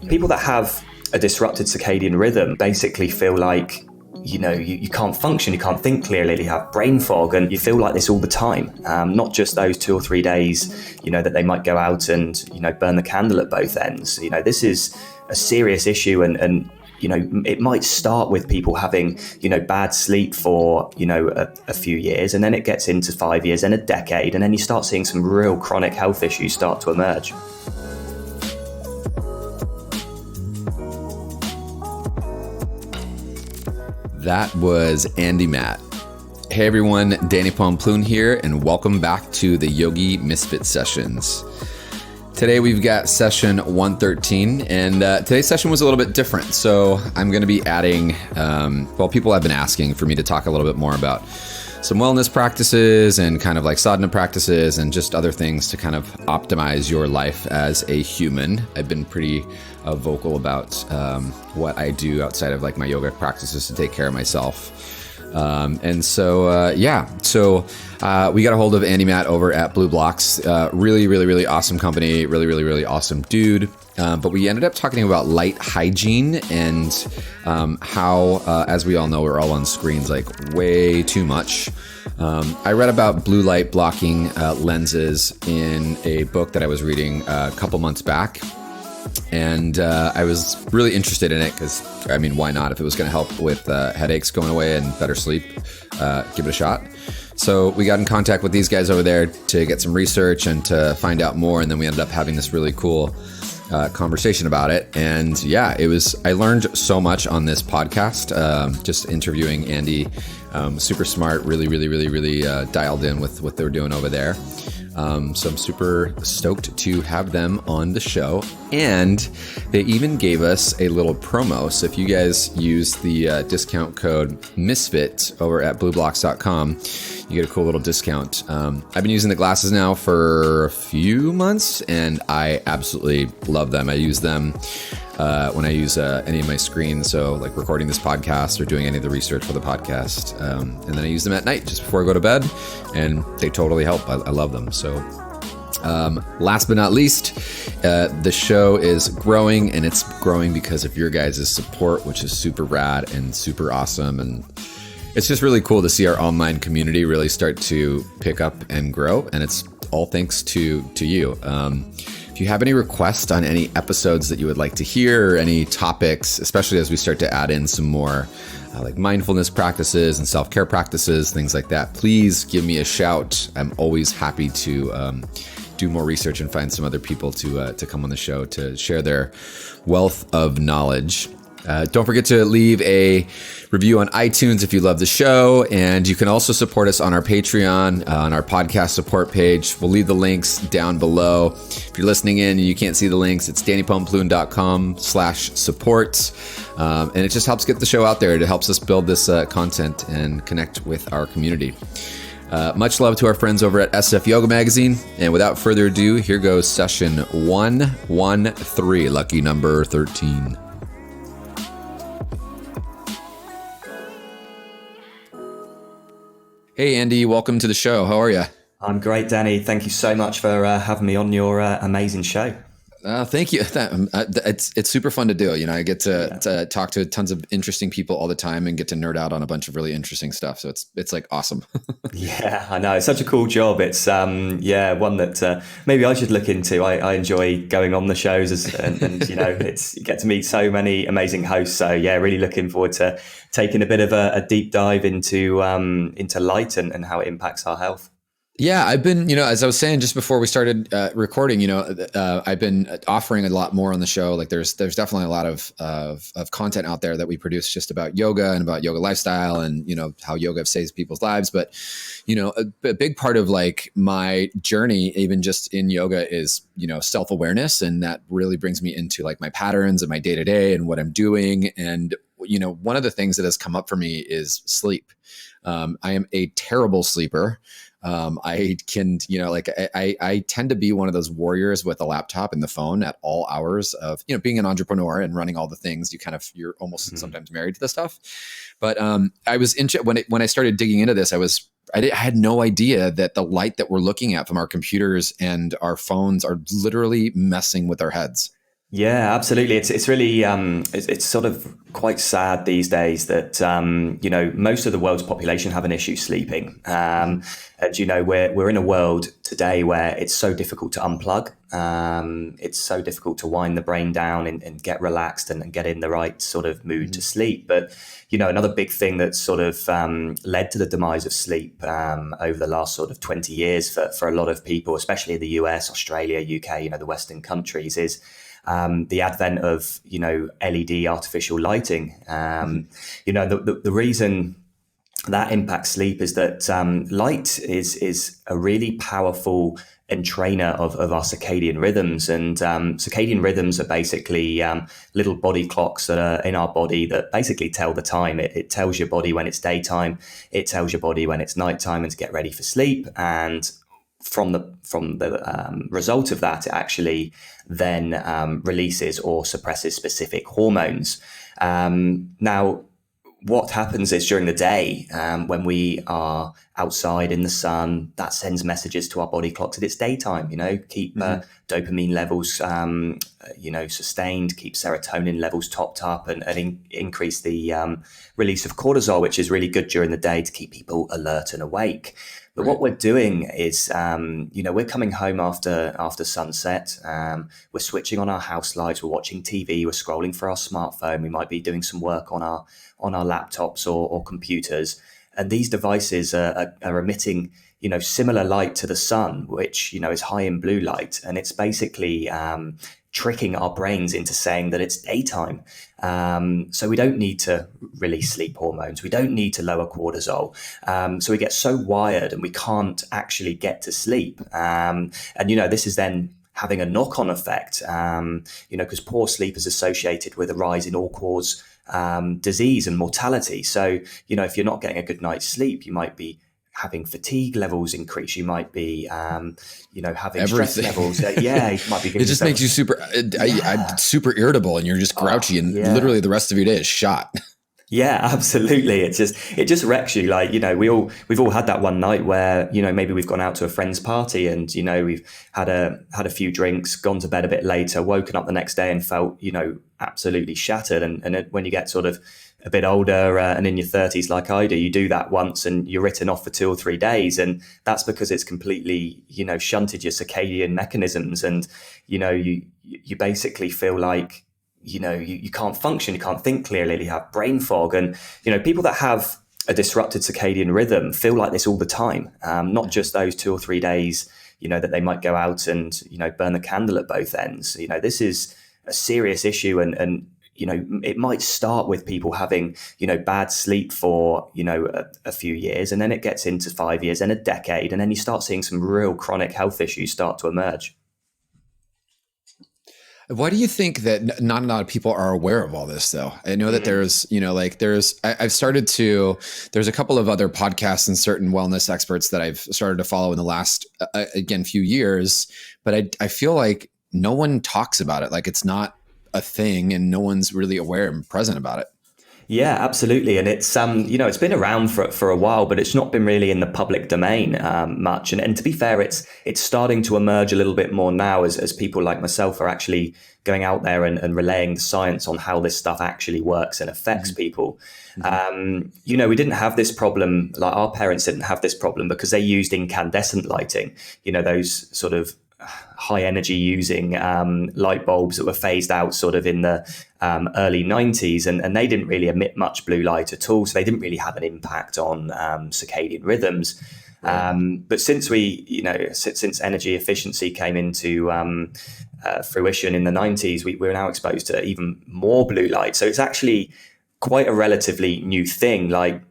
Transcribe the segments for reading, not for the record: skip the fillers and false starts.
People that have a disrupted circadian rhythm basically feel like, you can't function, you can't think clearly, you have brain fog, and you feel like this all the time. Not just those 2 or 3 days, that they might go out and, burn the candle at both ends. This is a serious issue, and it might start with people having, bad sleep for, a few years, and then it gets into 5 years and a decade, and then you start seeing some real chronic health issues start to emerge. That was Andy Mant. Hey everyone, Danny Pomploon here, and welcome back to the Yogi Misfit Sessions. Today we've got session 113, and today's session was a little bit different. So I'm going to be adding, people have been asking for me to talk a little bit more about some wellness practices and kind of like sadhana practices and just other things to kind of optimize your life as a human. I've been pretty vocal about what I do outside of like my yoga practices to take care of myself. So we got a hold of Andy Mant over at BLUblox. Really awesome company. Really awesome dude. But we ended up talking about light hygiene and how, as we all know, we're all on screens like way too much. I read about blue light blocking lenses in a book that I was reading a couple months back. And I was really interested in it because, why not? If it was going to help with headaches going away and better sleep, give it a shot. So we got in contact with these guys over there to get some research and to find out more. And then we ended up having this really cool conversation about it. And yeah, I learned so much on this podcast, just interviewing Andy. Super smart, really dialed in with what they were doing over there. So I'm super stoked to have them on the show. And they even gave us a little promo. So if you guys use the discount code MISFIT over at BLUblox.com, you get a cool little discount. I've been using the glasses now for a few months, and I absolutely love them. I use them when I use any of my screens, so like recording this podcast or doing any of the research for the podcast. And then I use them at night just before I go to bed, and they totally help. I love them. So last but not least, the show is growing, and it's growing because of your guys' support, which is super rad and super awesome. And it's just really cool to see our online community really start to pick up and grow. And it's all thanks to you. If you have any requests on any episodes that you would like to hear, or any topics, especially as we start to add in some more like mindfulness practices and self-care practices, things like that, please give me a shout. I'm always happy to do more research and find some other people to come on the show to share their wealth of knowledge. Don't forget to leave a review on iTunes if you love the show. And you can also support us on our Patreon, on our podcast support page. We'll leave the links down below. If you're listening in and you can't see the links, it's dannypomploon.com/support. And it just helps get the show out there. It helps us build this content and connect with our community. Much love to our friends over at SF Yoga Magazine. And without further ado, here goes session 113, lucky number 13. Hey, Andy, welcome to the show. How are you? I'm great, Danny. Thank you so much for having me on your amazing show. Thank you. It's super fun to do. I get to talk to tons of interesting people all the time and get to nerd out on a bunch of really interesting stuff. So it's like awesome. Yeah, I know. It's such a cool job. It's one that maybe I should look into. I enjoy going on the shows and you get to meet so many amazing hosts. So yeah, really looking forward to taking a bit of a deep dive into light and how it impacts our health. Yeah, I've been, as I was saying just before we started recording, I've been offering a lot more on the show. Like there's definitely a lot of content out there that we produce just about yoga and about yoga lifestyle and, how yoga saves people's lives. But, a big part of like my journey, even just in yoga, is, self-awareness. And that really brings me into like my patterns and my day-to-day and what I'm doing. And, one of the things that has come up for me is sleep. I am a terrible sleeper. I can, I tend to be one of those warriors with a laptop and the phone at all hours of, being an entrepreneur and running all the things. You're almost sometimes married to this stuff. But I was when I started digging into this, I had no idea that the light that we're looking at from our computers and our phones are literally messing with our heads. Yeah, absolutely. It's really it's sort of quite sad these days that most of the world's population have an issue sleeping, and we're in a world today where it's so difficult to unplug. It's so difficult to wind the brain down and get relaxed and get in the right sort of mood to sleep. But another big thing that's sort of led to the demise of sleep over the last sort of 20 years for a lot of people, especially in the US, Australia, UK, the Western countries, is the advent of LED artificial lighting. The reason that impacts sleep is that light is a really powerful entrainer of our circadian rhythms, and circadian rhythms are basically little body clocks that are in our body that basically tell the time. It tells your body when it's daytime, it tells your body when it's nighttime and to get ready for sleep. And from the result of that, it actually then releases or suppresses specific hormones. Now, what happens is during the day, when we are outside in the sun, that sends messages to our body clocks that it's daytime. Keep dopamine levels, sustained, keep serotonin levels topped up, and increase the release of cortisol, which is really good during the day to keep people alert and awake. But what we're doing is, we're coming home after sunset. We're switching on our house lights. We're watching TV. We're scrolling for our smartphone. We might be doing some work on our laptops or computers. And these devices are emitting, similar light to the sun, which is high in blue light, and it's basically tricking our brains into saying that it's daytime. So we don't need to release sleep hormones. We don't need to lower cortisol. So we get so wired and we can't actually get to sleep. This is then having a knock-on effect, because poor sleep is associated with a rise in all-cause disease and mortality. So, if you're not getting a good night's sleep, you might be having fatigue levels increase. You might be, having stress levels. You might be. It just makes you super irritable, and you're just grouchy, and literally the rest of your day is shot. Yeah, absolutely. It just wrecks you. Like, we've all had that one night where, maybe we've gone out to a friend's party and, we've had a few drinks, gone to bed a bit later, woken up the next day and felt, absolutely shattered. And when you get sort of a bit older and in your 30s, like I do, you do that once and you're written off for 2 or 3 days. And that's because it's completely, shunted your circadian mechanisms. And, you basically feel like, you can't function, you can't think clearly, you have brain fog. And, people that have a disrupted circadian rhythm feel like this all the time, not just those 2 or 3 days, that they might go out and, burn the candle at both ends. This is a serious issue. And it might start with people having, bad sleep for, a few years, and then it gets into 5 years and a decade. And then you start seeing some real chronic health issues start to emerge. Why do you think that not a lot of people are aware of all this, though? I know that there's a couple of other podcasts and certain wellness experts that I've started to follow in the last, few years, but I feel like no one talks about it. Like, it's not a thing and no one's really aware and present about it. Yeah, absolutely. And it's, it's been around for a while, but it's not been really in the public domain much. And to be fair, it's starting to emerge a little bit more now as people like myself are actually going out there and relaying the science on how this stuff actually works and affects people. We didn't have this problem, like our parents didn't have this problem because they used incandescent lighting, those sort of high energy using light bulbs that were phased out sort of in the early 90s, and they didn't really emit much blue light at all, so they didn't really have an impact on circadian rhythms. But since since energy efficiency came into fruition in the 90s, we're now exposed to even more blue light. So it's actually quite a relatively new thing. Like,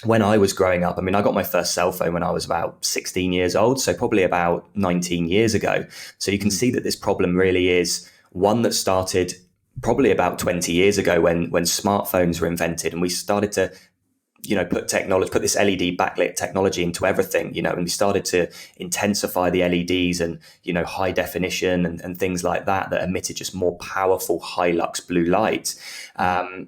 when I was growing up, I got my first cell phone when I was about 16 years old, so probably about 19 years ago. So you can see that this problem really is one that started probably about 20 years ago when smartphones were invented, and we started to put this LED backlit technology into everything, and we started to intensify the LEDs and, high definition and things like that emitted just more powerful high lux blue light. And,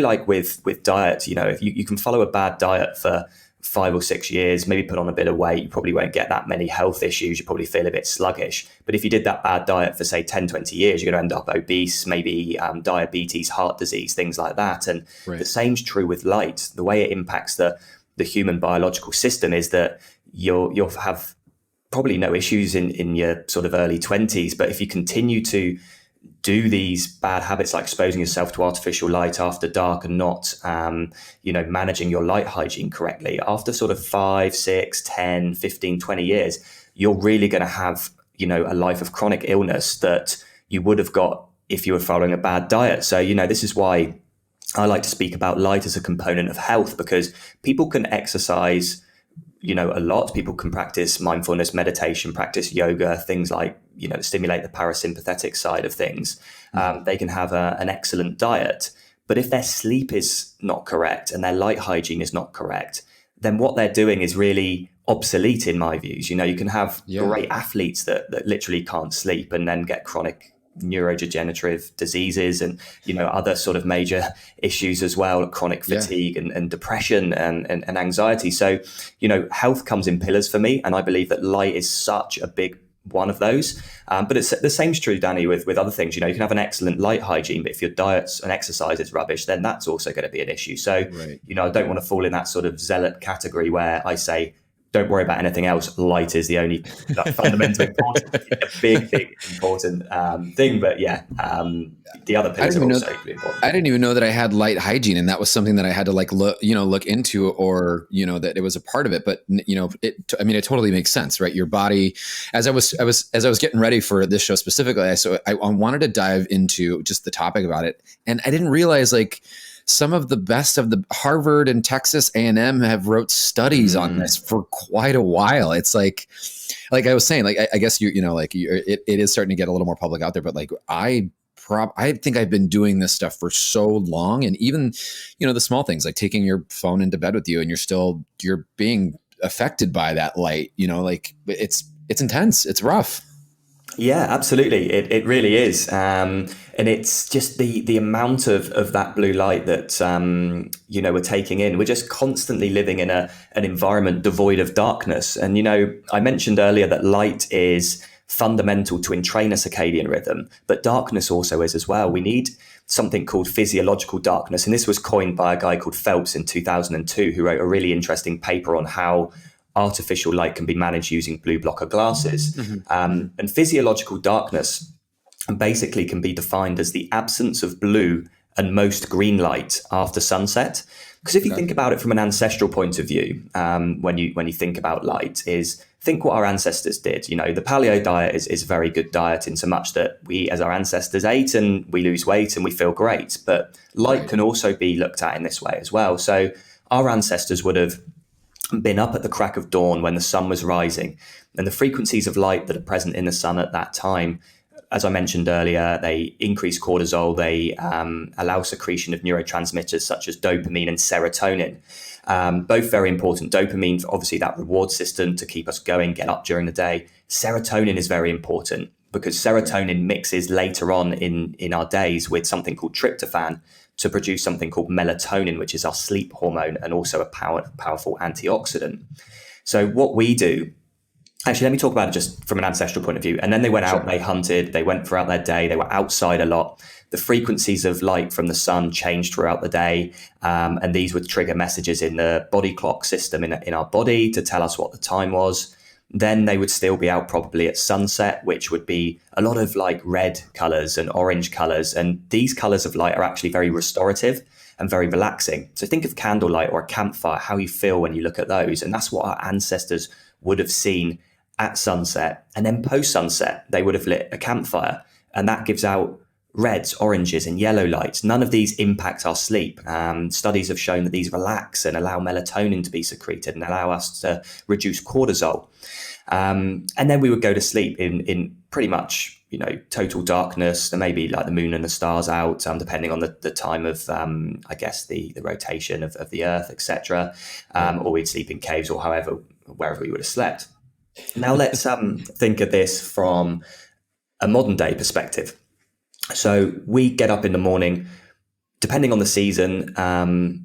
like with diet, if you can follow a bad diet for 5 or 6 years, maybe put on a bit of weight, you probably won't get that many health issues. You probably feel a bit sluggish. But if you did that bad diet for say 10, 20 years, you're going to end up obese, maybe diabetes, heart disease, things like that. And the same's true with light. The way it impacts the human biological system is that you'll have probably no issues in your sort of early 20s. But if you continue to do these bad habits like exposing yourself to artificial light after dark and not, managing your light hygiene correctly, after sort of 5, 6, 10, 15, 20 years, you're really going to have, a life of chronic illness that you would have got if you were following a bad diet. So, this is why I like to speak about light as a component of health, because people can exercise, a lot. People can practice mindfulness, meditation, practice yoga, things like, stimulate the parasympathetic side of things. They can have an excellent diet. But if their sleep is not correct and their light hygiene is not correct, then what they're doing is really obsolete in my views. You can have great athletes that literally can't sleep and then get chronic neurodegenerative diseases and other sort of major issues as well, chronic fatigue and depression and anxiety. So health comes in pillars for me, and I believe that light is such a big one of those. But it's the same's true, Danny, with other things. You can have an excellent light hygiene, but if your diet and exercise is rubbish, then that's also going to be an issue. So I don't want to fall in that sort of zealot category where I say, don't worry about anything else. Light is the only fundamentally important, a big important thing. But the other pillars are also important. I didn't even know that I had light hygiene, and that was something that I had to look into, or that it was a part of it. But it totally makes sense, right? Your body, as I was getting ready for this show specifically, I wanted to dive into just the topic about it, and I didn't realize some of the best of the Harvard and Texas A&M have wrote studies on this for quite a while. It's like I was saying, I guess it is starting to get a little more public out there, but I think I've been doing this stuff for so long, and even the small things like taking your phone into bed with you, and you're being affected by that light. It's intense. It's rough. Yeah, absolutely. It really is. And it's just the amount of that blue light that, we're taking in. We're just constantly living in an environment devoid of darkness. And, I mentioned earlier that light is fundamental to entrain a circadian rhythm, but darkness also is as well. We need something called physiological darkness. And this was coined by a guy called Phelps in 2002, who wrote a really interesting paper on how artificial light can be managed using blue blocker glasses. And physiological darkness basically can be defined as the absence of blue and most green light after sunset. Because if you think about it from an ancestral point of view, when you think about light, think what our ancestors did. The paleo diet is a very good diet in so much that we, as our ancestors, ate and we lose weight and we feel great. But light can also be looked at in this way as well. So our ancestors would have been up at the crack of dawn when the sun was rising, and the frequencies of light that are present in the sun at that time, as I mentioned earlier, they increase cortisol, they allow secretion of neurotransmitters such as dopamine and serotonin, both very important. Dopamine, obviously that reward system to keep us going, get up during the day. Serotonin is very important because serotonin mixes later on in our days with something called tryptophan to produce something called melatonin, which is our sleep hormone and also a powerful antioxidant. So what we do, actually, let me talk about it just from an ancestral point of view. And then they went out, they hunted, they went throughout their day, they were outside a lot. The frequencies of light from the sun changed throughout the day. And these would trigger messages in the body clock system in our body to tell us what the time was. Then they would still be out probably at sunset, which would be a lot of red colors and orange colors. And these colors of light are actually very restorative and very relaxing. So think of candlelight or a campfire, how you feel when you look at those. And that's what our ancestors would have seen at sunset. And then post sunset, they would have lit a campfire, and that gives out reds, oranges, and yellow lights. None of these impact our sleep. Studies have shown that these relax and allow melatonin to be secreted and allow us to reduce cortisol. And then we would go to sleep in pretty much, total darkness. There may be the moon and the stars out, depending on the time of, I guess, the rotation of the earth, etc. Or we'd sleep in caves or wherever we would have slept. Now let's think of this from a modern day perspective. So we get up in the morning, depending on the season,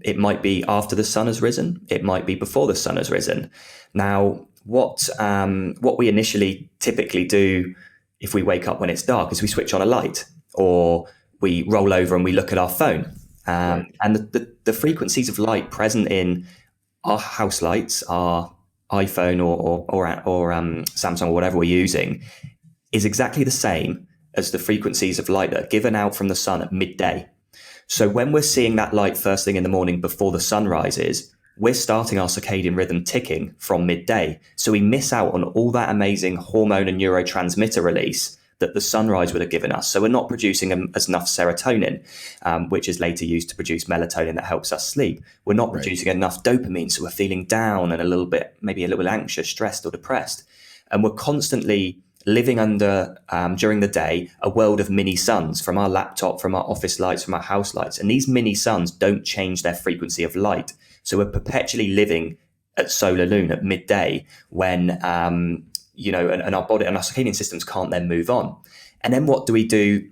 it might be after the sun has risen. It might be before the sun has risen. Now, what we initially typically do if we wake up when it's dark is we switch on a light, or we roll over and we look at our phone. And the frequencies of light present in our house lights, our iPhone or Samsung or whatever we're using, is exactly the same as the frequencies of light that are given out from the sun at midday. So when we're seeing that light first thing in the morning before the sun rises, we're starting our circadian rhythm ticking from midday. So we miss out on all that amazing hormone and neurotransmitter release that the sunrise would have given us. So we're not producing as enough serotonin, which is later used to produce melatonin that helps us sleep. We're not producing enough dopamine, so we're feeling down and maybe a little anxious, stressed or depressed. And we're constantly living under, during the day, a world of mini suns from our laptop, from our office lights, from our house lights. And these mini suns don't change their frequency of light. So we're perpetually living at solar noon at midday when, and our body and our circadian systems can't then move on. And then what do we do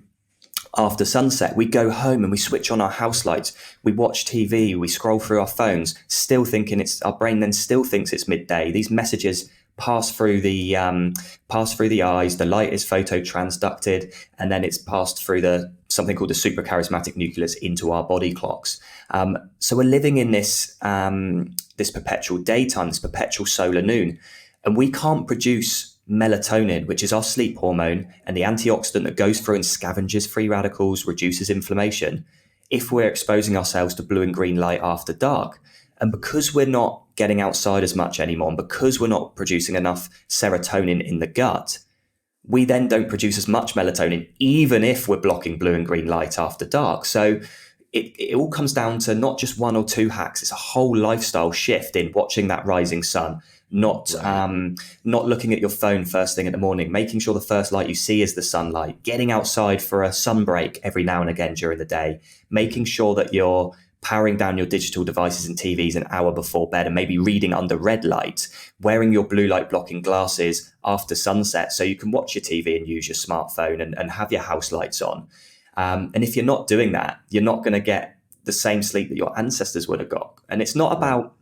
after sunset? We go home and we switch on our house lights. We watch TV, we scroll through our phones, still thinking our brain then still thinks it's midday. These messages pass through the eyes. The light is phototransducted, and then it's passed through something called the suprachiasmatic nucleus into our body clocks. So we're living in this perpetual daytime, this perpetual solar noon, and we can't produce melatonin, which is our sleep hormone and the antioxidant that goes through and scavenges free radicals, reduces inflammation, if we're exposing ourselves to blue and green light after dark. And because we're not getting outside as much anymore, and because we're not producing enough serotonin in the gut, we then don't produce as much melatonin, even if we're blocking blue and green light after dark. So it all comes down to not just one or two hacks. It's a whole lifestyle shift in watching that rising sun, not looking at your phone first thing in the morning, making sure the first light you see is the sunlight, getting outside for a sun break every now and again during the day, making sure that you're powering down your digital devices and TVs an hour before bed, and maybe reading under red light, wearing your blue light blocking glasses after sunset so you can watch your TV and use your smartphone and have your house lights on. And if you're not doing that, you're not going to get the same sleep that your ancestors would have got. And it's not about,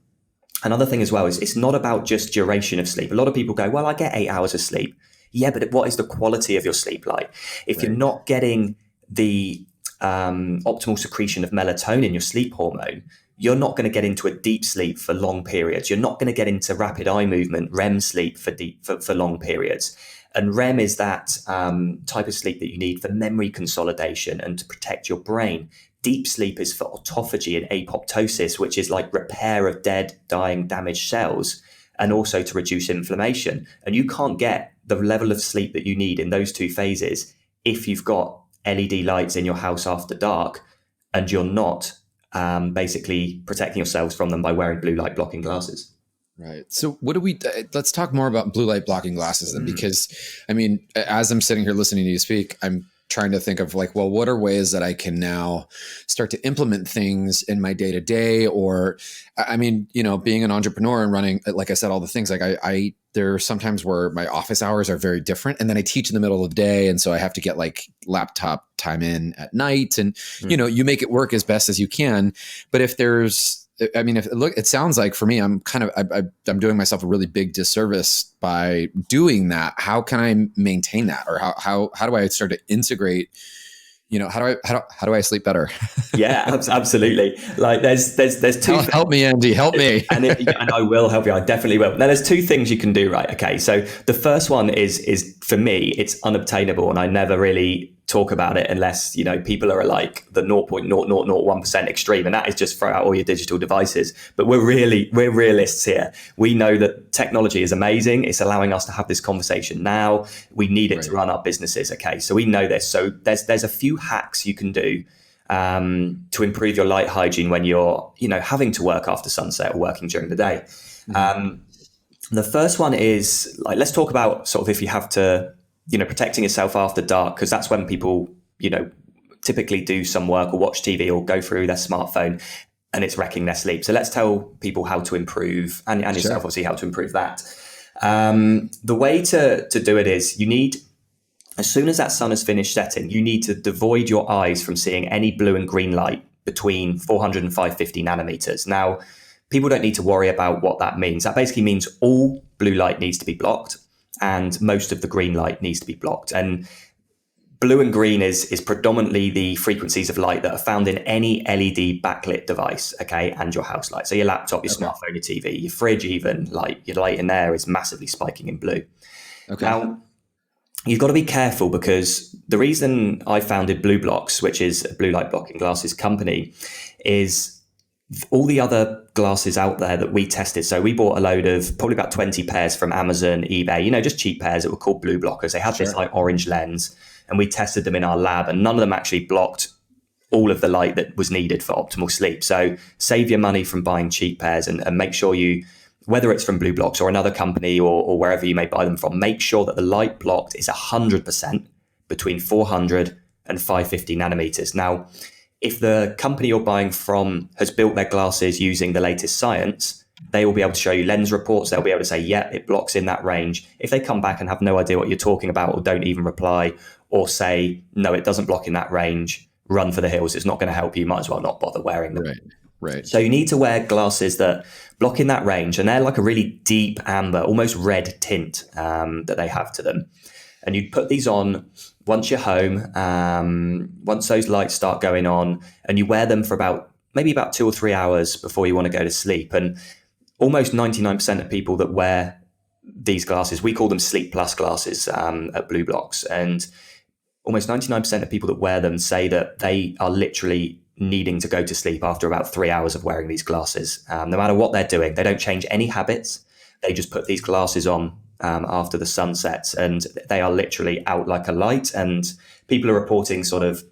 another thing as well, is it's not about just duration of sleep. A lot of people go, well, I get 8 hours of sleep. Yeah, but what is the quality of your sleep like? If you're not getting the optimal secretion of melatonin, your sleep hormone, you're not going to get into a deep sleep for long periods. You're not going to get into rapid eye movement, REM sleep for long periods. And REM is that type of sleep that you need for memory consolidation and to protect your brain. Deep sleep is for autophagy and apoptosis, which is like repair of dead, dying, damaged cells, and also to reduce inflammation. And you can't get the level of sleep that you need in those two phases if you've got LED lights in your house after dark and you're not basically protecting yourselves from them by wearing blue light blocking glasses. Right. So let's talk more about blue light blocking glasses then, because I mean, as I'm sitting here listening to you speak, I'm trying to think of like, well, what are ways that I can now start to implement things in my day to day? Or, I mean, being an entrepreneur and running, like I said, all the things, like there are sometimes where my office hours are very different, and then I teach in the middle of the day. And so I have to get like laptop time in at night, and, you make it work as best as you can. But if it sounds like for me, I'm doing myself a really big disservice by doing that. How can I maintain that? Or how do I start to integrate, how do I sleep better? Yeah, absolutely. Like there's two. Help me, Andy, help me. and I will help you. I definitely will. Now there's two things you can do, right? Okay. So the first one is for me, it's unobtainable, and I never really talk about it unless, people are like the 0.0001% extreme, and that is just throw out all your digital devices. But we're realists here. We know that technology is amazing. It's allowing us to have this conversation now. We need it to run our businesses. Okay. So we know this. So there's a few hacks you can do to improve your light hygiene when you're, having to work after sunset or working during the day. The first one is like, let's talk about sort of if you have to, protecting yourself after dark, because that's when people, typically do some work or watch TV or go through their smartphone and it's wrecking their sleep. So let's tell people how to improve, and yourself obviously how to improve that. The way to do it is you need, as soon as that sun has finished setting, you need to devoid your eyes from seeing any blue and green light between 400 and 550 nanometers. Now, people don't need to worry about what that means. That basically means all blue light needs to be blocked and most of the green light needs to be blocked. And blue and green is predominantly the frequencies of light that are found in any LED backlit device, okay, and your house light. So your laptop, your smartphone, your TV, your fridge even, like your light in there is massively spiking in blue. Okay. Now, you've got to be careful because the reason I founded BLUblox, which is a blue light blocking glasses company, is all the other glasses out there that we tested. So we bought a load of probably about 20 pairs from Amazon, eBay, just cheap pairs that were called blue blockers. They had this like orange lens, and we tested them in our lab, and none of them actually blocked all of the light that was needed for optimal sleep. So save your money from buying cheap pairs and make sure you, whether it's from BLUblox or another company or wherever you may buy them from, make sure that the light blocked is 100% between 400 and 550 nanometers. Now, if the company you're buying from has built their glasses using the latest science, they will be able to show you lens reports. They'll be able to say, yeah, it blocks in that range. If they come back and have no idea what you're talking about or don't even reply or say, no, it doesn't block in that range, run for the hills. It's not going to help you. Might as well not bother wearing them. Right. So you need to wear glasses that block in that range. And they're like a really deep amber, almost red tint that they have to them. And you put these on once you're home, once those lights start going on, and you wear them for maybe about 2 or 3 hours before you want to go to sleep. And almost 99% of people that wear these glasses, we call them Sleep Plus glasses at BLUblox. And almost 99% of people that wear them say that they are literally needing to go to sleep after about 3 hours of wearing these glasses. No matter what they're doing, they don't change any habits. They just put these glasses on after the sun sets, and they are literally out like a light. And people are reporting sort of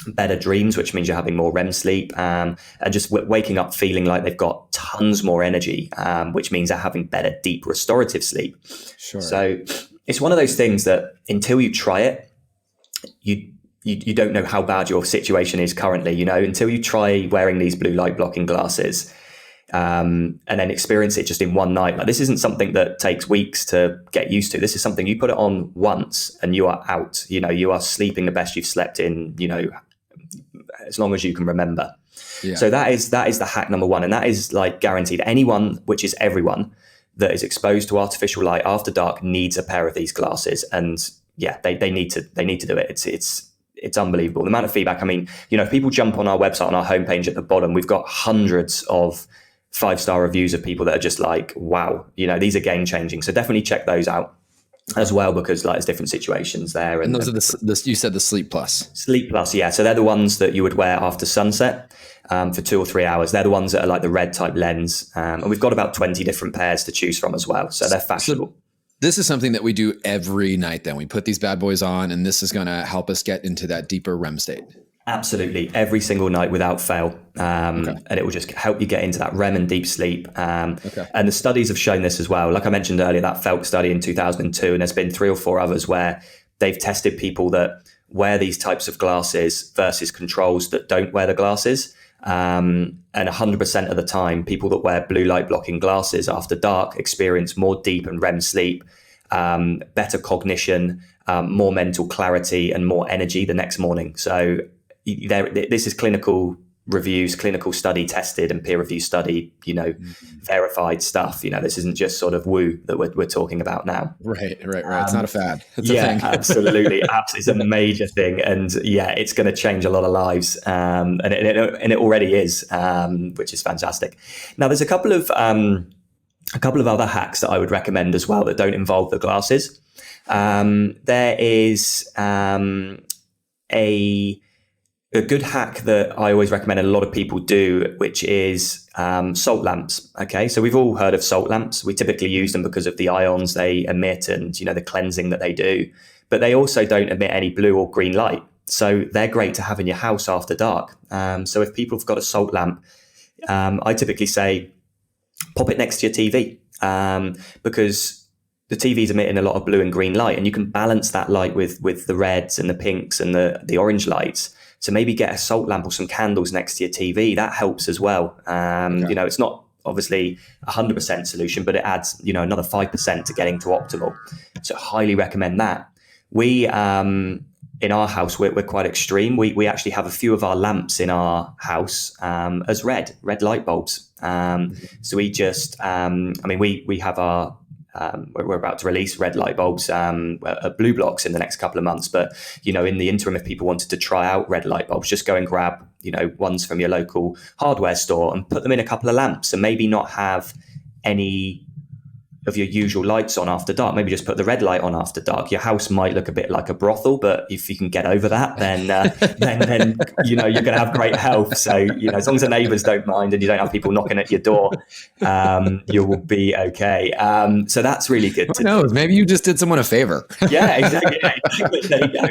better dreams, which means you're having more REM sleep, and just waking up feeling like they've got tons more energy, which means they're having better, deep, restorative sleep. Sure. So it's one of those things that until you try it, you don't know how bad your situation is currently, until you try wearing these blue light blocking glasses and then experience it just in one night. Like, this isn't something that takes weeks to get used to. This is something you put it on once and you are out. You are sleeping the best you've slept in, as long as you can remember. Yeah. So that is the hack number one. And that is like guaranteed. Anyone, which is everyone, that is exposed to artificial light after dark needs a pair of these glasses. And yeah, they need to do it. It's unbelievable. The amount of feedback. I mean, if people jump on our website, on our homepage at the bottom, we've got hundreds of 5-star reviews of people that are just like, wow, these are game changing. So definitely check those out as well, because like there's different situations there. And those are you said the Sleep Plus. Sleep Plus, yeah. So they're the ones that you would wear after sunset for 2 or 3 hours. They're the ones that are like the red type lens. And we've got about 20 different pairs to choose from as well. So they're fashionable. So this is something that we do every night then. We put these bad boys on, and this is going to help us get into that deeper REM state. Absolutely. Every single night without fail. And it will just help you get into that REM and deep sleep. And the studies have shown this as well. Like I mentioned earlier, that Phelps study in 2002, and there's been 3 or 4 others where they've tested people that wear these types of glasses versus controls that don't wear the glasses. And 100% of the time, people that wear blue light blocking glasses after dark experience more deep and REM sleep, better cognition, more mental clarity, and more energy the next morning. So this is clinical reviews, clinical study tested and peer review study, verified stuff. This isn't just sort of woo that we're talking about now. Right. It's not a fad. It's a thing. Absolutely. It's a major thing. And yeah, it's going to change a lot of lives. And it already is, which is fantastic. Now there's a couple of other hacks that I would recommend as well that don't involve the glasses. There is a good hack that I always recommend and a lot of people do, which is salt lamps. Okay, so we've all heard of salt lamps. We typically use them because of the ions they emit and the cleansing that they do. But they also don't emit any blue or green light. So they're great to have in your house after dark. So if people have got a salt lamp, I typically say pop it next to your TV because the TV is emitting a lot of blue and green light, and you can balance that light with the reds and the pinks and the orange lights. So maybe get a salt lamp or some candles next to your TV. That helps as well. It's not obviously 100% solution, but it adds, another 5% to getting to optimal. So highly recommend that. We in our house, we're quite extreme. We actually have a few of our lamps in our house as red light bulbs. So we just, we have our, we're about to release red light bulbs at BLUblox in the next couple of months. But, in the interim, if people wanted to try out red light bulbs, just go and grab, ones from your local hardware store and put them in a couple of lamps, and maybe not have any of your usual lights on after dark. Maybe just put the red light on after dark. Your house might look a bit like a brothel, but if you can get over that, then you're going to have great health. So as long as the neighbours don't mind and you don't have people knocking at your door, you will be okay. So that's really good. Who knows? Maybe you just did someone a favor. Yeah, exactly. There you go.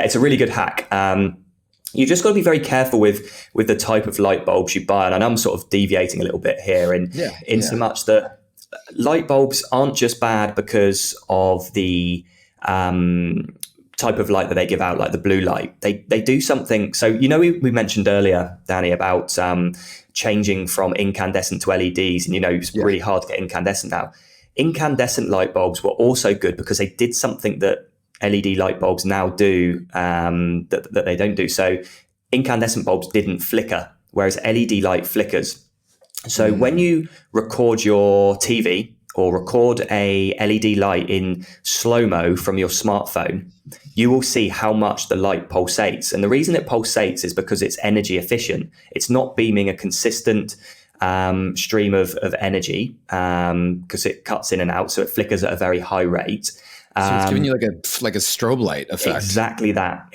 It's a really good hack. You just got to be very careful with the type of light bulbs you buy. And I'm sort of deviating a little bit here in so much that light bulbs aren't just bad because of the type of light that they give out, like the blue light. They do something. So, we mentioned earlier, Danny, about changing from incandescent to LEDs. And, it's really hard to get incandescent now. Incandescent light bulbs were also good because they did something that LED light bulbs now do that they don't do. So incandescent bulbs didn't flicker, whereas LED light flickers. So when you record your TV or record a LED light in slow-mo from your smartphone, you will see how much the light pulsates. And the reason it pulsates is because it's energy efficient. It's not beaming a consistent stream of energy because it cuts in and out. So it flickers at a very high rate. So it's giving you like a strobe light effect. Exactly that.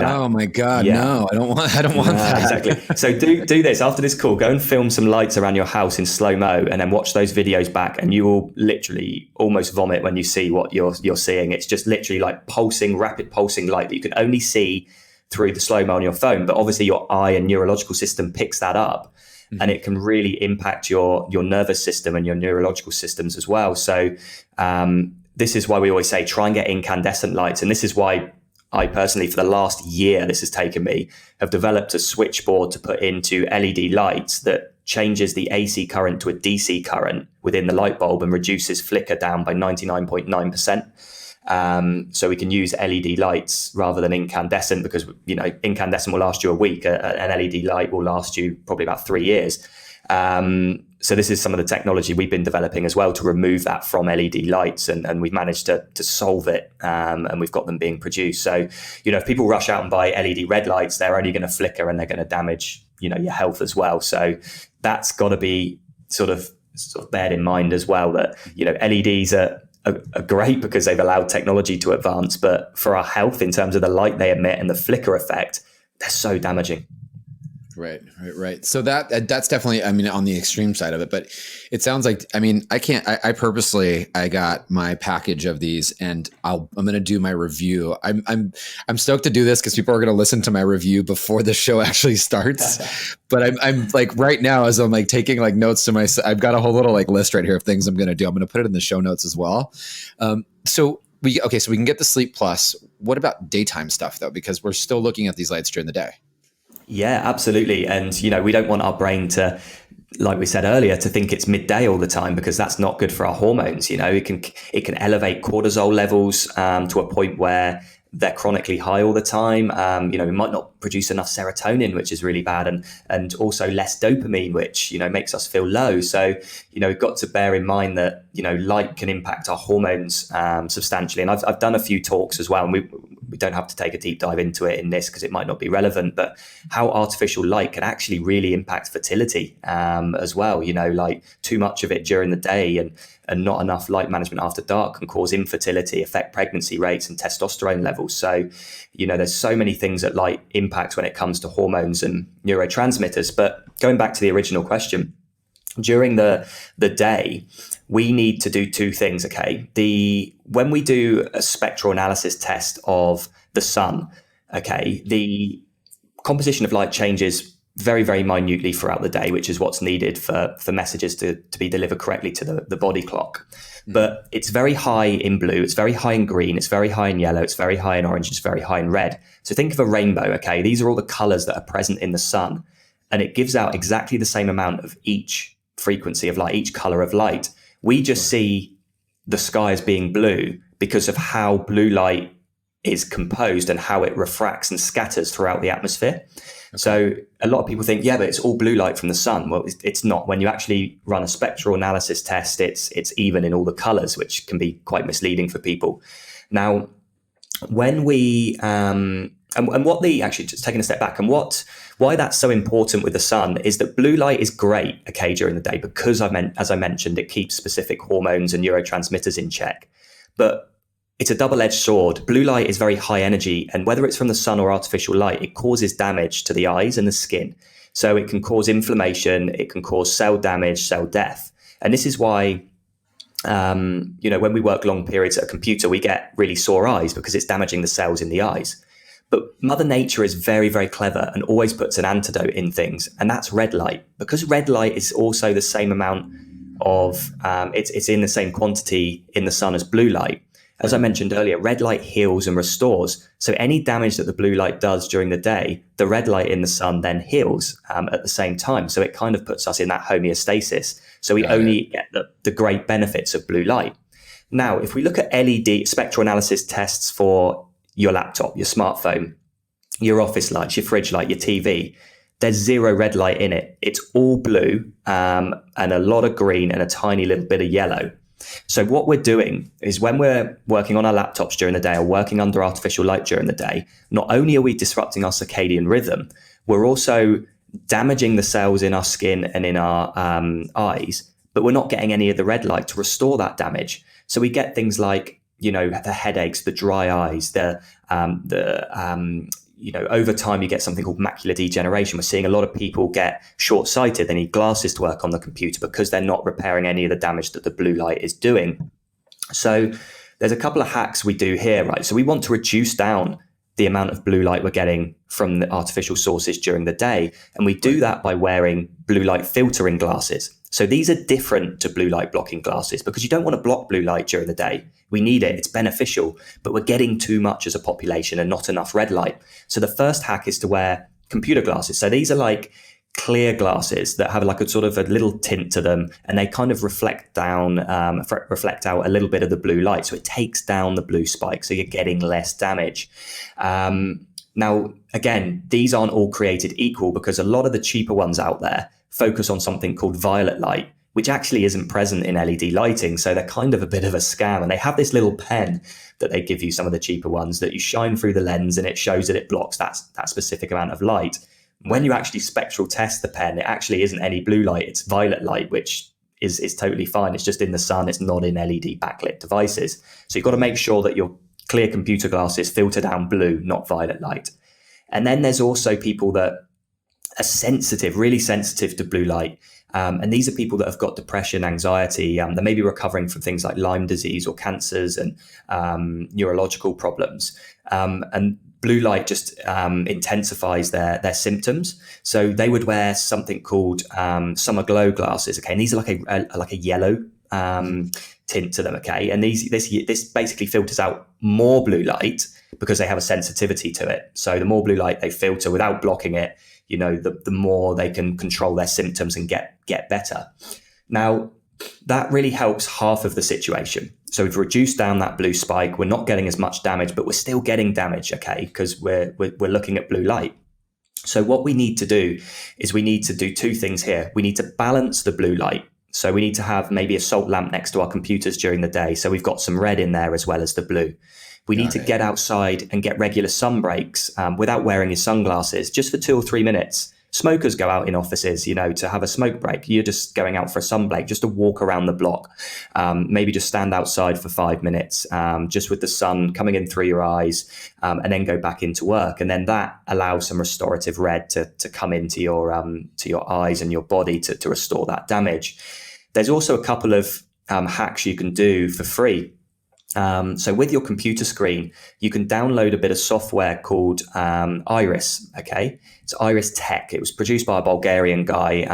Oh my God. Yeah. No, I don't want that. Exactly. So do this after this call, go and film some lights around your house in slow-mo and then watch those videos back, and you will literally almost vomit when you see what you're seeing. It's just literally like rapid pulsing light that you can only see through the slow-mo on your phone. But obviously your eye and neurological system picks that up. And it can really impact your nervous system and your neurological systems as well. So this is why we always say try and get incandescent lights. And this is why I personally, for the last year, this has taken me, have developed a switchboard to put into LED lights that changes the AC current to a DC current within the light bulb and reduces flicker down by 99.9%. So we can use LED lights rather than incandescent because, incandescent will last you a week. An LED light will last you probably about 3 years. So this is some of the technology we've been developing as well to remove that from LED lights, and we've managed to solve it, and we've got them being produced. So, if people rush out and buy LED red lights, they're only going to flicker and they're going to damage, your health as well. So that's got to be sort of beared in mind as well that, LEDs are great because they've allowed technology to advance, but for our health in terms of the light they emit and the flicker effect, they're so damaging. Right. So that's definitely, on the extreme side of it, but it sounds like, I purposely got my package of these and I'm going to do my review. I'm stoked to do this because people are going to listen to my review before the show actually starts. But I'm like right now, as I'm like taking like notes to I've got a whole little like list right here of things I'm going to do. I'm going to put it in the show notes as well. So we can get the Sleep Plus. What about daytime stuff though? Because we're still looking at these lights during the day. Yeah, absolutely. And, we don't want our brain to, like we said earlier, to think it's midday all the time because that's not good for our hormones. It can elevate cortisol levels to a point where they're chronically high all the time. We might not produce enough serotonin, which is really bad, and also less dopamine, which, makes us feel low. So, we've got to bear in mind that, light can impact our hormones substantially. And I've done a few talks as well, and we don't have to take a deep dive into it in this because it might not be relevant, but how artificial light can actually really impact fertility as well. Like too much of it during the day and not enough light management after dark can cause infertility, affect pregnancy rates and testosterone levels. So, there's so many things that light impacts when it comes to hormones and neurotransmitters. But going back to the original question, during the day, we need to do two things, okay? When we do a spectral analysis test of the sun, okay, the composition of light changes very, very minutely throughout the day, which is what's needed for messages to be delivered correctly to the body clock. But it's very high in blue, it's very high in green, it's very high in yellow, it's very high in orange, it's very high in red. So think of a rainbow, okay? These are all the colors that are present in the sun, and it gives out exactly the same amount of each frequency of light, each color of light. We just see the sky as being blue, because of how blue light is composed and how it refracts and scatters throughout the atmosphere. Okay. So a lot of people think, but it's all blue light from the sun. Well, it's not. When you actually run a spectral analysis test, it's even in all the colors, which can be quite misleading for people. Now, when we actually just taking a step back, and why that's so important with the sun is that blue light is great, okay, during the day, because as I mentioned, it keeps specific hormones and neurotransmitters in check. But it's a double-edged sword. Blue light is very high energy, and whether it's from the sun or artificial light, it causes damage to the eyes and the skin. So it can cause inflammation, it can cause cell damage, cell death. And this is why, when we work long periods at a computer, we get really sore eyes because it's damaging the cells in the eyes. But Mother Nature is very, very clever and always puts an antidote in things, and that's red light. Because red light is also the same amount of, it's in the same quantity in the sun as blue light. As I mentioned earlier, red light heals and restores. So any damage that the blue light does during the day, the red light in the sun then heals at the same time. So it kind of puts us in that homeostasis. So we only get the great benefits of blue light. Now, if we look at LED spectral analysis tests for your laptop, your smartphone, your office lights, your fridge light, your TV, there's zero red light in it. It's all blue and a lot of green and a tiny little bit of yellow. So what we're doing is when we're working on our laptops during the day or working under artificial light during the day, not only are we disrupting our circadian rhythm, we're also damaging the cells in our skin and in our eyes, but we're not getting any of the red light to restore that damage. So we get things like, the headaches, the dry eyes, over time you get something called macular degeneration. We're seeing a lot of people get short-sighted. They need glasses to work on the computer because they're not repairing any of the damage that the blue light is doing. So there's a couple of hacks we do here, right? So we want to reduce down the amount of blue light we're getting from the artificial sources during the day. And we do that by wearing blue light filtering glasses. So these are different to blue light blocking glasses because you don't want to block blue light during the day. We need it, it's beneficial, but we're getting too much as a population and not enough red light. So the first hack is to wear computer glasses. So these are like clear glasses that have like a sort of a little tint to them, and they kind of reflect out a little bit of the blue light. So it takes down the blue spike, so you're getting less damage. Now, again, these aren't all created equal because a lot of the cheaper ones out there focus on something called violet light, which actually isn't present in LED lighting. So they're kind of a bit of a scam. And they have this little pen that they give you, some of the cheaper ones, that you shine through the lens and it shows that it blocks that specific amount of light. When you actually spectral test the pen, it actually isn't any blue light, it's violet light, which is totally fine. It's just in the sun, it's not in LED backlit devices. So you've got to make sure that your clear computer glasses filter down blue, not violet light. And then there's also people that are sensitive, really sensitive to blue light. And these are people that have got depression, anxiety. They may be recovering from things like Lyme disease or cancers and neurological problems. And blue light just intensifies their symptoms. So they would wear something called summer glow glasses. Okay, and these are like a yellow tint to them. Okay, and this basically filters out more blue light because they have a sensitivity to it. So the more blue light they filter without blocking it, the more they can control their symptoms and get better. Now, that really helps half of the situation. So we've reduced down that blue spike. We're not getting as much damage, but we're still getting damage, okay, because we're looking at blue light. So what we need to do is we need to do two things here. We need to balance the blue light. So we need to have maybe a salt lamp next to our computers during the day. So we've got some red in there as well as the blue. We need to get outside and get regular sun breaks without wearing your sunglasses, just for 2 or 3 minutes. Smokers go out in offices, to have a smoke break. You're just going out for a sun break, just to walk around the block. Maybe just stand outside for 5 minutes, just with the sun coming in through your eyes, and then go back into work. And then that allows some restorative red to come into your eyes and your body to restore that damage. There's also a couple of hacks you can do for free. So with your computer screen, you can download a bit of software called Iris. Okay, it's Iris Tech. It was produced by a Bulgarian guy,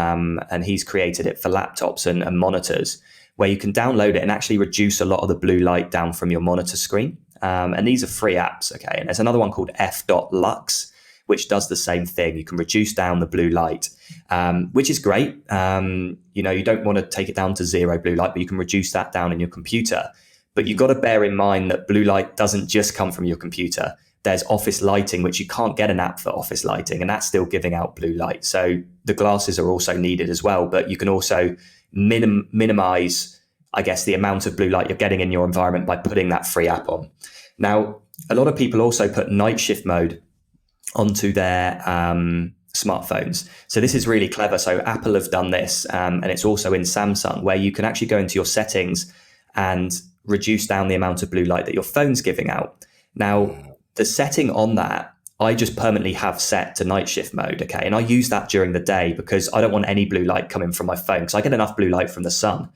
and he's created it for laptops and monitors, where you can download it and actually reduce a lot of the blue light down from your monitor screen. And these are free apps. Okay, and there's another one called f.lux, which does the same thing. You can reduce down the blue light, which is great. You don't want to take it down to zero blue light, but you can reduce that down in your computer. But you've got to bear in mind that blue light doesn't just come from your computer. There's office lighting, which you can't get an app for office lighting, and that's still giving out blue light. So the glasses are also needed as well, but you can also minimize, I guess, the amount of blue light you're getting in your environment by putting that free app on. Now, a lot of people also put night shift mode onto their smartphones. So this is really clever. So Apple have done this, and it's also in Samsung, where you can actually go into your settings and reduce down the amount of blue light that your phone's giving out. Now, the setting on that, I just permanently have set to night shift mode, okay? And I use that during the day because I don't want any blue light coming from my phone because I get enough blue light from the sun.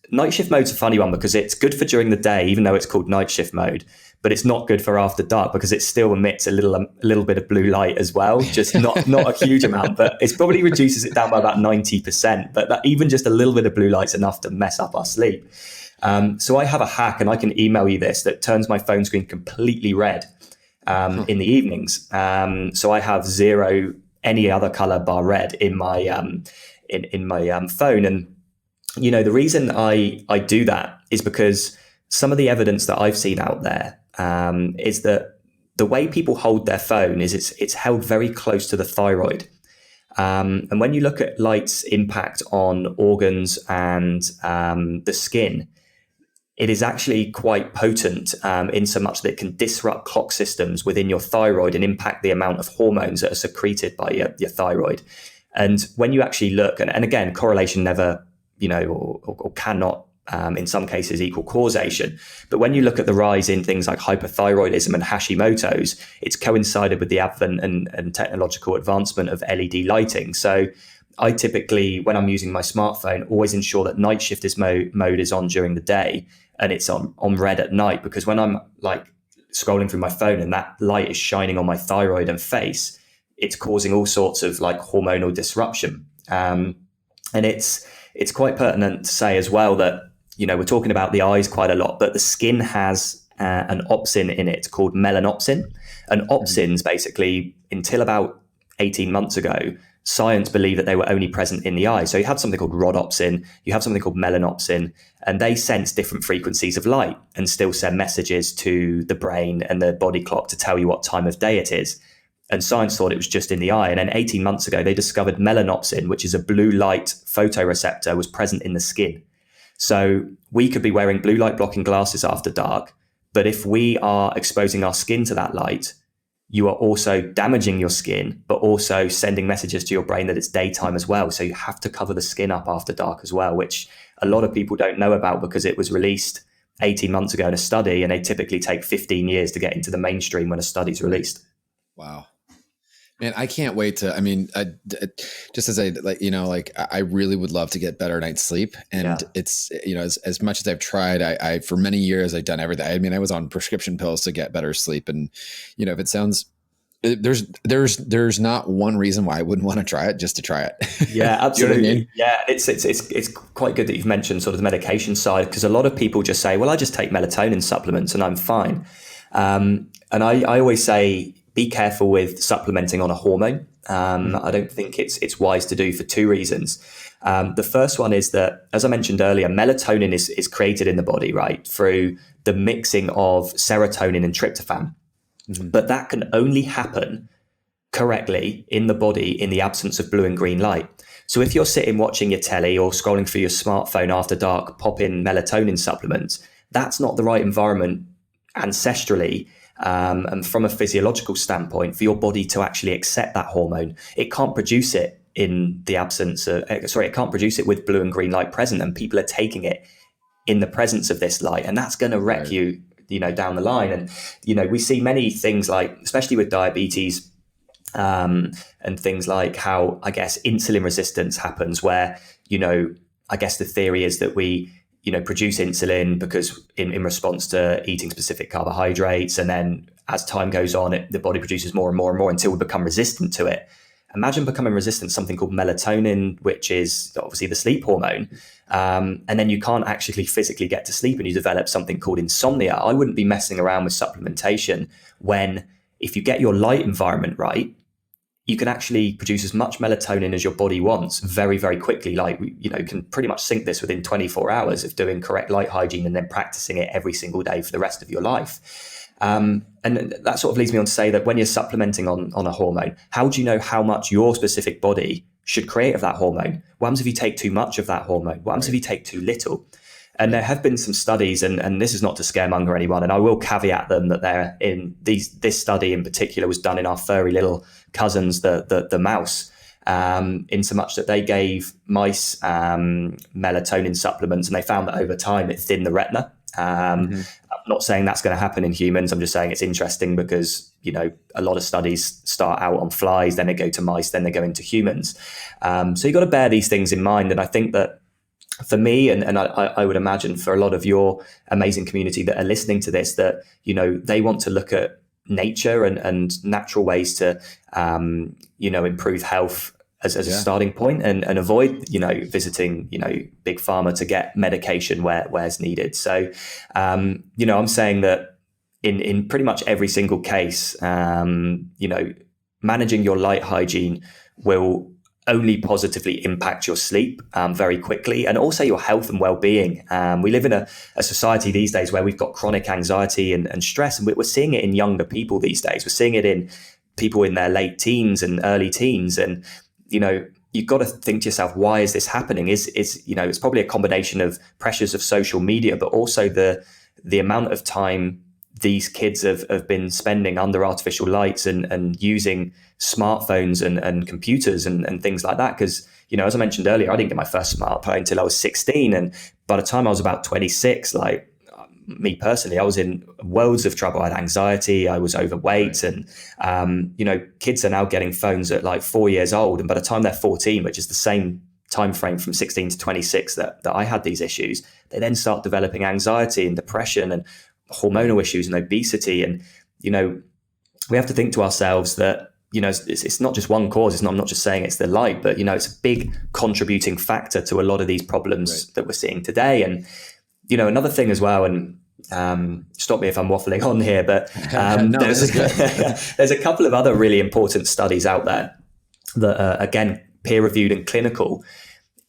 Night shift mode's a funny one because it's good for during the day, even though it's called night shift mode, but it's not good for after dark because it still emits a little bit of blue light as well, just not a huge amount, but it probably reduces it down by about 90%. But that, even just a little bit of blue light's enough to mess up our sleep. So I have a hack, and I can email you this, that turns my phone screen completely red in the evenings. So I have zero any other color bar red in my in my phone. And you know, the reason I do that is because some of the evidence that I've seen out there is that the way people hold their phone is it's held very close to the thyroid. And when you look at light's impact on organs and the skin, it is actually quite potent in so much that it can disrupt clock systems within your thyroid and impact the amount of hormones that are secreted by your thyroid. And when you actually look, and again, correlation never, you know, or cannot in some cases equal causation. But when you look at the rise in things like hyperthyroidism and Hashimoto's, it's coincided with the advent and technological advancement of LED lighting. So I typically, when I'm using my smartphone, always ensure that night shift mode is on during the day and it's on red at night, because when I'm like scrolling through my phone and that light is shining on my thyroid and face, it's causing all sorts of like hormonal disruption. And it's quite pertinent to say as well that, you know, we're talking about the eyes quite a lot, but the skin has an opsin in it called melanopsin. And opsins basically, until about 18 months ago, science believed that they were only present in the eye. So you had something called rhodopsin, you have something called melanopsin, and they sense different frequencies of light and still send messages to the brain and the body clock to tell you what time of day it is. And science thought it was just in the eye. And then 18 months ago, they discovered melanopsin, which is a blue light photoreceptor, was present in the skin. So we could be wearing blue light blocking glasses after dark, but if we are exposing our skin to that light, you are also damaging your skin, but also sending messages to your brain that it's daytime as well. So you have to cover the skin up after dark as well, which a lot of people don't know about because it was released 18 months ago in a study, and they typically take 15 years to get into the mainstream when a study's released. Wow. Man, I can't wait to, I mean, just as I like, you know, like I really would love to get better night's sleep. And it's, you know, as much as I've tried, I, for many years, I've done everything. I mean, I was on prescription pills to get better sleep. And, you know, if it sounds, there's not one reason why I wouldn't want to try it just to try it. Yeah, absolutely. You know what I mean? Yeah. It's quite good that you've mentioned sort of the medication side, because a lot of people just say, well, I just take melatonin supplements and I'm fine. And I always say, be careful with supplementing on a hormone. I don't think it's wise to do for two reasons. The first one is that, as I mentioned earlier, melatonin is created in the body, right, through the mixing of serotonin and tryptophan. Mm-hmm. But that can only happen correctly in the body in the absence of blue and green light. So if you're sitting watching your telly or scrolling through your smartphone after dark, pop in melatonin supplements, that's not the right environment ancestrally. And from a physiological standpoint, for your body to actually accept that hormone, it can't produce it in the absence of, it can't produce it with blue and green light present, and people are taking it in the presence of this light, and that's going to wreck you, you know, down the line. And, you know, we see many things like, especially with diabetes, and things like how, I guess, insulin resistance happens, where, you know, I guess the theory is that we, you know, produce insulin because in response to eating specific carbohydrates. And then as time goes on, the body produces more and more and more until we become resistant to it. Imagine becoming resistant to something called melatonin, which is obviously the sleep hormone. And then you can't actually physically get to sleep and you develop something called insomnia. I wouldn't be messing around with supplementation when, if you get your light environment right, you can actually produce as much melatonin as your body wants very, very quickly. Like, you can pretty much sync this within 24 hours of doing correct light hygiene and then practicing it every single day for the rest of your life. And that sort of leads me on to say that when you're supplementing on a hormone, how do you know how much your specific body should create of that hormone? What happens if you take too much of that hormone? What happens if you take too little? And there have been some studies, and this is not to scaremonger anyone, and I will caveat them that they're in this study in particular was done in our furry little cousins, the mouse, in so much that they gave mice melatonin supplements, and they found that over time it thinned the retina. I'm not saying that's going to happen in humans. I'm just saying it's interesting because, a lot of studies start out on flies, then they go to mice, then they go into humans. So you've got to bear these things in mind. And I think that for me, and I would imagine for a lot of your amazing community that are listening to this, that, they want to look at nature and natural ways to, improve health as a starting point and avoid, visiting, big pharma to get medication where's needed. So, I'm saying that in pretty much every single case, managing your light hygiene will only positively impact your sleep very quickly, and also your health and well-being. We live in a society these days where we've got chronic anxiety and stress, and we're seeing it in younger people these days. We're seeing it in people in their late teens and early teens. And, you've got to think to yourself, why is this happening? It's probably a combination of pressures of social media, but also the amount of time these kids have been spending under artificial lights and using smartphones and computers and things like that. Because, as I mentioned earlier, I didn't get my first smartphone until I was 16. And by the time I was about 26, like me personally, I was in worlds of trouble. I had anxiety, I was overweight. And, kids are now getting phones at like 4 years old. And by the time they're 14, which is the same time frame from 16 to 26 that I had these issues, they then start developing anxiety and depression and hormonal issues and obesity. And, we have to think to ourselves that, it's not just one cause. I'm not just saying it's the light, but, it's a big contributing factor to a lot of these problems that we're seeing today. And, another thing as well, and stop me if I'm waffling on here, but there's a couple of other really important studies out there that are, again, peer-reviewed and clinical,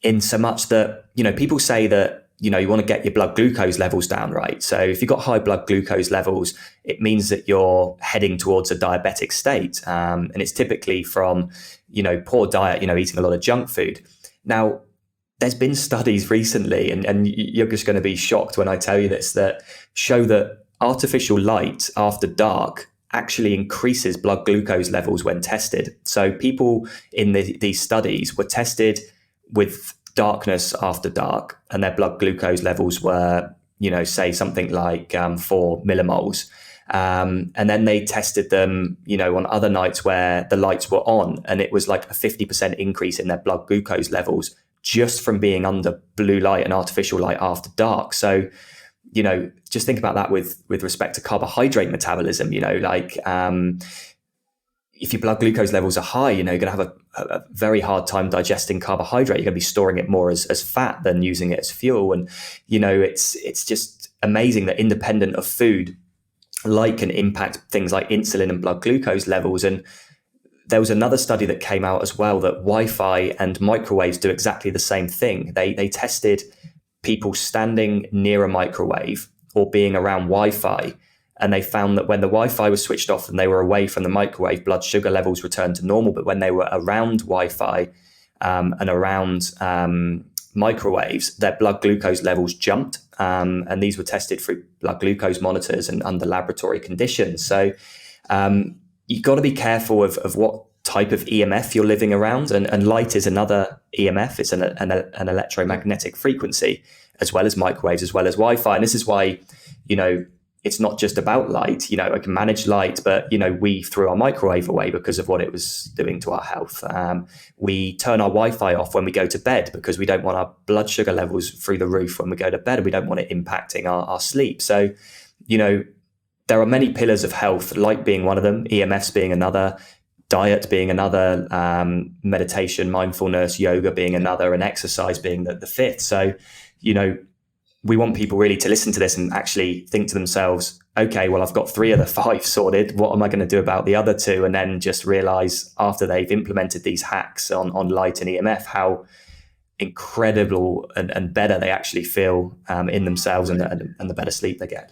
in so much that, people say that, you want to get your blood glucose levels down, right? So if you've got high blood glucose levels, it means that you're heading towards a diabetic state. And it's typically from, poor diet, eating a lot of junk food. Now, there's been studies recently, and you're just going to be shocked when I tell you this, that show that artificial light after dark actually increases blood glucose levels when tested. So people in these studies were tested with darkness after dark, and their blood glucose levels were, say something like 4 millimoles. And then they tested them, on other nights where the lights were on, and it was like a 50% increase in their blood glucose levels just from being under blue light and artificial light after dark. So, just think about that with respect to carbohydrate metabolism. If your blood glucose levels are high, you're going to have a very hard time digesting carbohydrate. You're going to be storing it more as fat than using it as fuel. And, it's just amazing that independent of food, light can impact things like insulin and blood glucose levels. And there was another study that came out as well that Wi-Fi and microwaves do exactly the same thing. They tested people standing near a microwave or being around Wi-Fi, and they found that when the Wi-Fi was switched off and they were away from the microwave, blood sugar levels returned to normal. But when they were around Wi-Fi and around microwaves, their blood glucose levels jumped. And these were tested through blood glucose monitors and under laboratory conditions. So you've got to be careful of what type of EMF you're living around. And light is another EMF. It's an electromagnetic frequency, as well as microwaves, as well as Wi-Fi. And this is why, it's not just about light. I can manage light, but, we threw our microwave away because of what it was doing to our health. We turn our Wi-Fi off when we go to bed because we don't want our blood sugar levels through the roof when we go to bed, and we don't want it impacting our sleep. So, there are many pillars of health, light being one of them, EMFs being another, diet being another, meditation, mindfulness, yoga being another, and exercise being the fifth. So, we want people really to listen to this and actually think to themselves, okay, well, I've got 3 of the 5 sorted. What am I going to do about the other 2? And then just realize after they've implemented these hacks on light and EMF, how incredible and better they actually feel in themselves, and the better sleep they get.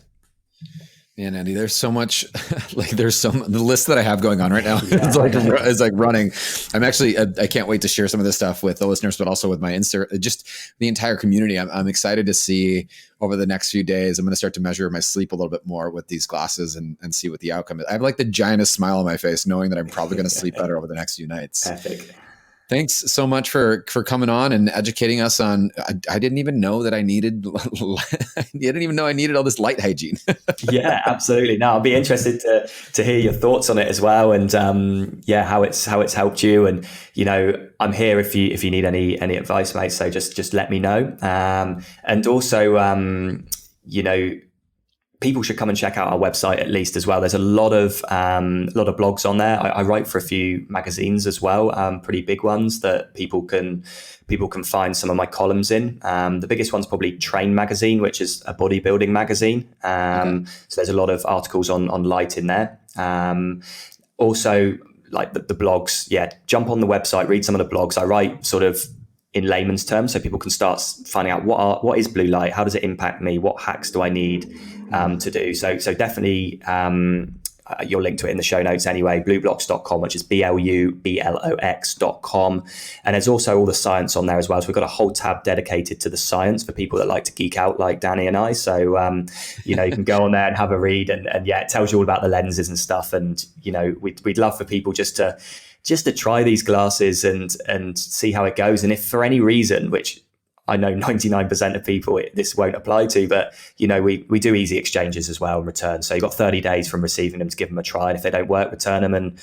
Man, Andy, there's so much, the list that I have going on right now is like running. I'm actually, I can't wait to share some of this stuff with the listeners, but also with my just the entire community. I'm excited to see over the next few days. I'm going to start to measure my sleep a little bit more with these glasses and see what the outcome is. I have like the giantest smile on my face, knowing that I'm probably going to sleep better over the next few nights. Perfect. Thanks so much for coming on and educating us on. I didn't even know that I needed. I didn't even know I needed all this light hygiene. Yeah, absolutely. No, I'll be interested to hear your thoughts on it as well, and how it's helped you. And I'm here if you need any advice, mate. So just let me know. And also, people should come and check out our website at least as well. There's a lot of blogs on there. I write for a few magazines as well, pretty big ones that people can find some of my columns in. The biggest one's probably Train Magazine, which is a bodybuilding magazine. So there's a lot of articles on light in there. Also, like the blogs, jump on the website, read some of the blogs. I write sort of in layman's terms, so people can start finding out what is blue light, how does it impact me, what hacks do I need to do. So definitely you'll link to it in the show notes anyway, BLUblox.com, which is BLUblox.com. And there's also all the science on there as well. So we've got a whole tab dedicated to the science for people that like to geek out like Danny and I. So, you can go on there and have a read, and it tells you all about the lenses and stuff. And, we'd love for people just to try these glasses and see how it goes. And if for any reason, which I know 99% of people this won't apply to, but we do easy exchanges as well and return. So you've got 30 days from receiving them to give them a try. And if they don't work, return them, and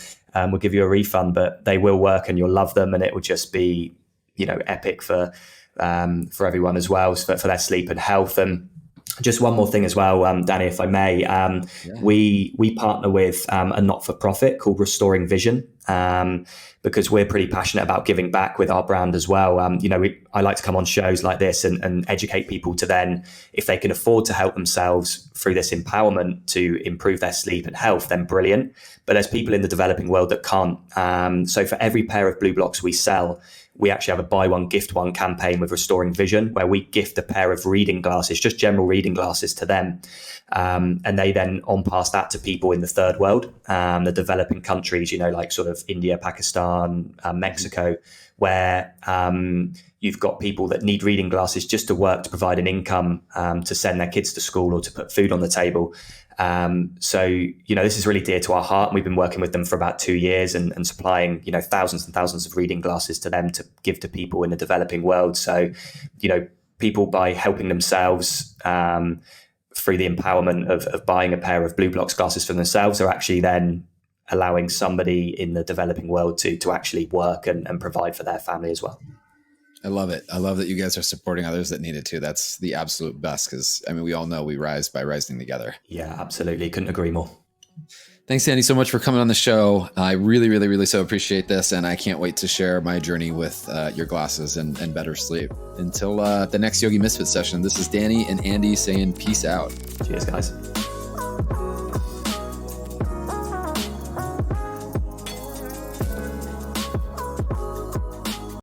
we'll give you a refund. But they will work, and you'll love them, and it will just be epic for everyone as well, for their sleep and health. And just one more thing as well, Danny, if I may, we partner with a not-for-profit called Restoring Vision, because we're pretty passionate about giving back with our brand as well. I like to come on shows like this and educate people to then, if they can afford to help themselves through this empowerment to improve their sleep and health, then brilliant. But there's people in the developing world that can't. So for every pair of BLUblox we sell, we actually have a buy one, gift one campaign with Restoring Vision, where we gift a pair of reading glasses, just general reading glasses, to them. And they then on-pass that to people in the third world, the developing countries, like sort of India, Pakistan, Mexico, where you've got people that need reading glasses just to work, to provide an income, to send their kids to school or to put food on the table. So this is really dear to our heart, and we've been working with them for about 2 years and supplying, thousands and thousands of reading glasses to them to give to people in the developing world. So, people, by helping themselves, through the empowerment of buying a pair of BLUblox glasses for themselves, are actually then allowing somebody in the developing world to actually work and provide for their family as well. I love it. I love that you guys are supporting others that need it too. That's the absolute best, because we all know we rise by rising together. Yeah, absolutely. Couldn't agree more. Thanks, Andy, so much for coming on the show. I really, really, really so appreciate this, and I can't wait to share my journey with your glasses and better sleep. Until the next Yogi Misfit session, this is Danny and Andy saying peace out. Cheers, guys.